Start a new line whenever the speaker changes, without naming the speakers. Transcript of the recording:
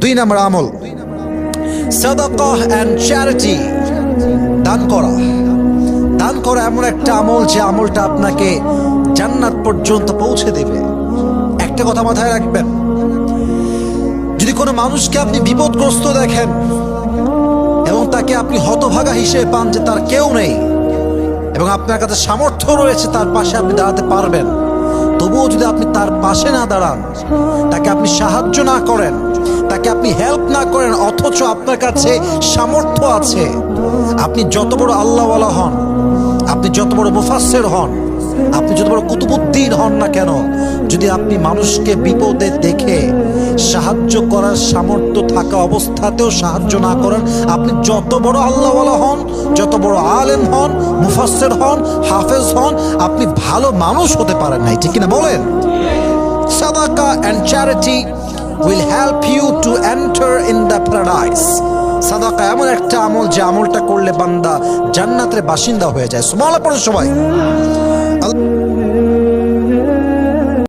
2 নম্বর আমল Sadaqah and charity, দান করা। দান করা এমন একটা আমল যে আমলটা আপনাকে জান্নাত পর্যন্ত পৌঁছে দেবে। একটা কথা মাথায় রাখবেন, যদি কোনো মানুষকে আপনি বিপদগ্রস্ত দেখেন এবং তাকে আপনি হতভাগা হিসেবে পান যে তার কেউ নেই এবং আপনার কাছে সামর্থ্য রয়েছে তার পাশে আপনি দাঁড়াতে পারবেন, তবুও যদি আপনি তার পাশে না দাঁড়ান, তাকে আপনি সাহায্য না করেন, তাকে আপনি হেল্প না করেন, অথচ আপনার কাছে সামর্থ্য আছে, আপনি যত বড় আল্লাহওয়ালা হন, আপনি যত বড় মুফাসসির হন, আপনি যত বড় কুতুবুদ্দিন হন না কেন, যদি আপনি মানুষকে বিপদে দেখে সাহায্য করার সামর্থ্য থাকা অবস্থাতেও সাহায্য না করেন, আপনি যত বড় আল্লাহওয়ালা হন, যত বড় আলেম হন, মুফাসসির হন, হাফেজ হন, আপনি ভালো মানুষ হতে পারেন নাই। ঠিক কিনা বলেন? সাদাকা and charity will help you to enter in the paradise. সাদাকা এমন একটা আমল যে আমলটা করলে বান্দা জান্নাতের বাসিন্দা হয়ে যায়। সুবহানাল্লাহ পড়ো সবাই।